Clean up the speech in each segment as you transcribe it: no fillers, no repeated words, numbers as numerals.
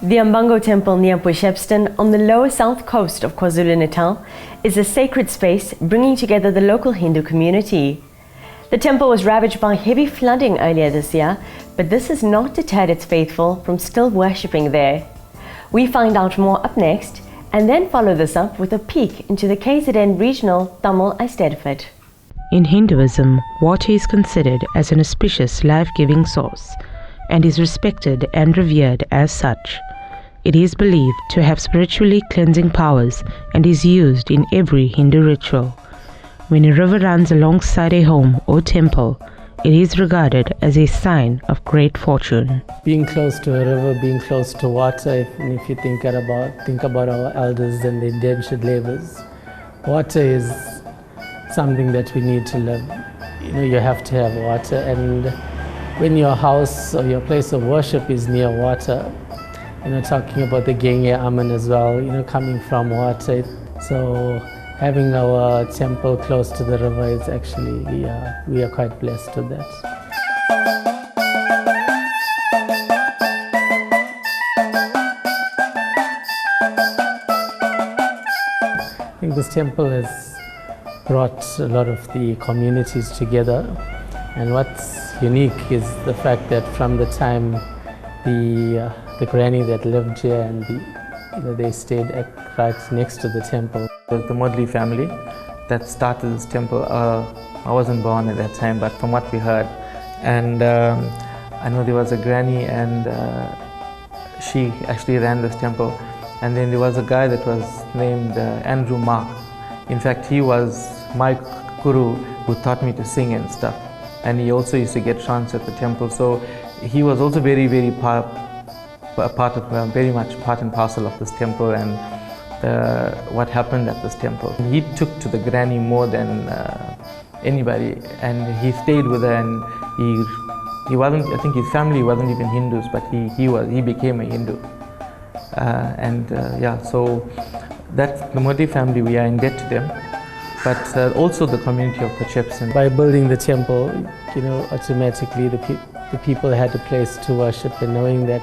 The Umbango Temple near Port Shepstone on the lower south coast of KwaZulu-Natal is a sacred space bringing together the local Hindu community. The temple was ravaged by heavy flooding earlier this year, but this has not deterred its faithful from still worshipping there. We find out more up next and then follow this up with a peek into the KZN regional Tamil Eisteddfod. In Hinduism, water is considered as an auspicious life-giving source and is respected and revered as such. It is believed to have spiritually cleansing powers and is used in every Hindu ritual. When a river runs alongside a home or temple, it is regarded as a sign of great fortune. Being close to a river, being close to water, if you think about our elders and the indentured labours, water is something that we need to live. You have to have water, and when your house or your place of worship is near water, talking about the Genge Aman as well, coming from water. So having our temple close to the river is actually, we are quite blessed with that. I think this temple has brought a lot of the communities together, and what's unique is the fact that from the time the granny that lived here and they stayed right next to the temple. It was the Modley family that started this temple. I wasn't born at that time, but from what we heard, and I know there was a granny, and she actually ran this temple. And then there was a guy that was named Andrew Mark. In fact, he was my guru who taught me to sing and stuff. And he also used to get trance at the temple. So he was also very much part and parcel of this temple and what happened at this temple. He took to the granny more than anybody, and he stayed with her, and he wasn't, I think his family wasn't even Hindus, but he became a Hindu. So that's the Modley family, we are in debt to them, but also the community of Port Shepstone. By building the temple, automatically the people had a place to worship, and knowing that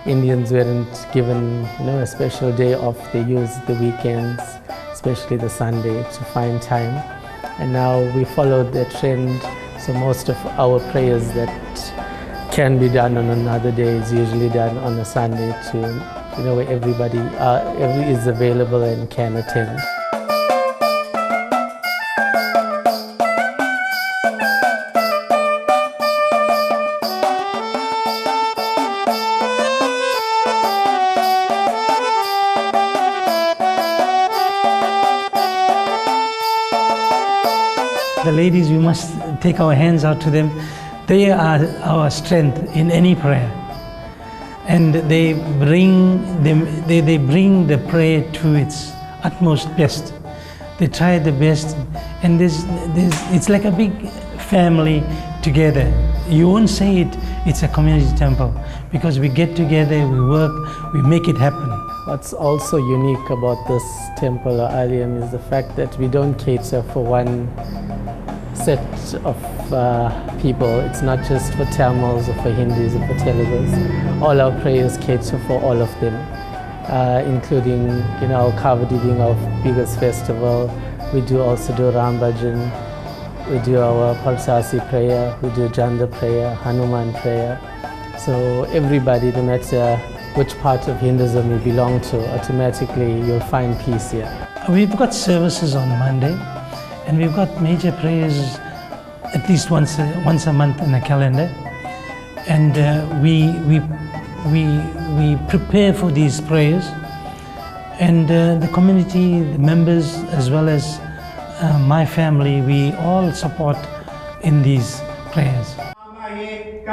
Indians weren't given a special day off, they used the weekends, especially the Sunday, to find time. And now we followed that trend, so most of our prayers that can be done on another day is usually done on a Sunday where everybody is available and can attend. The ladies, we must take our hands out to them. They are our strength in any prayer. And they bring the prayer to its utmost best. They try the best, and it's like a big family together. You won't say it's a community temple, because we get together, we work, we make it happen. What's also unique about this temple or Alayam is the fact that we don't cater for one set of people. It's not just for Tamils or for Hindus or for Telugus. All our prayers cater for all of them, including our Kavadi being our biggest festival. We do also do Ram Bhajan, we do our Parsasi prayer, we do Janda prayer, Hanuman prayer. So everybody, no matter which part of Hinduism you belong to, automatically you'll find peace here. We've got services on Monday, and we've got major prayers at least once a month in the calendar, and we prepare for these prayers, and the community, the members, as well as my family, we all support in these prayers. I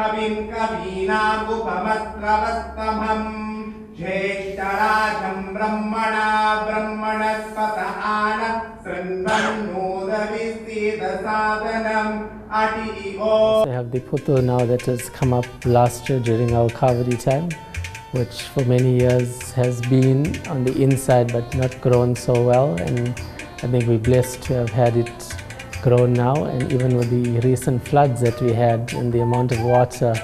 have the putu now that has come up last year during our Kavadi time, which for many years has been on the inside but not grown so well, and I think we're blessed to have had it grown now. And even with the recent floods that we had and the amount of water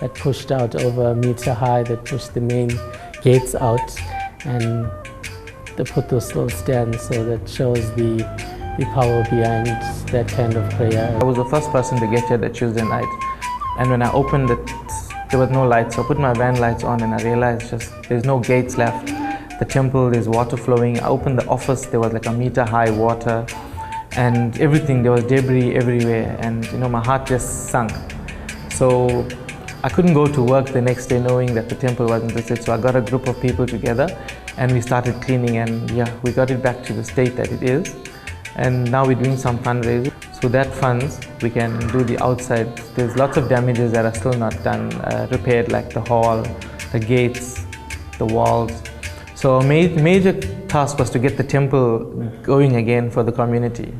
that pushed out over a meter high, that pushed the main gates out, and they put those little stands, so that shows the power behind that kind of prayer. I was the first person to get here that Tuesday night, and when I opened it, there was no lights. So I put my van lights on and I realized just there's no gates left. The temple, there's water flowing. I opened the office, there was like a meter high water, and everything, there was debris everywhere, and my heart just sunk. So I couldn't go to work the next day knowing that the temple wasn't visited. So I got a group of people together and we started cleaning, and we got it back to the state that it is. And now we're doing some fundraising. So that funds, we can do the outside. There's lots of damages that are still not done, repaired, like the hall, the gates, the walls. So a major task was to get the temple going again for the community.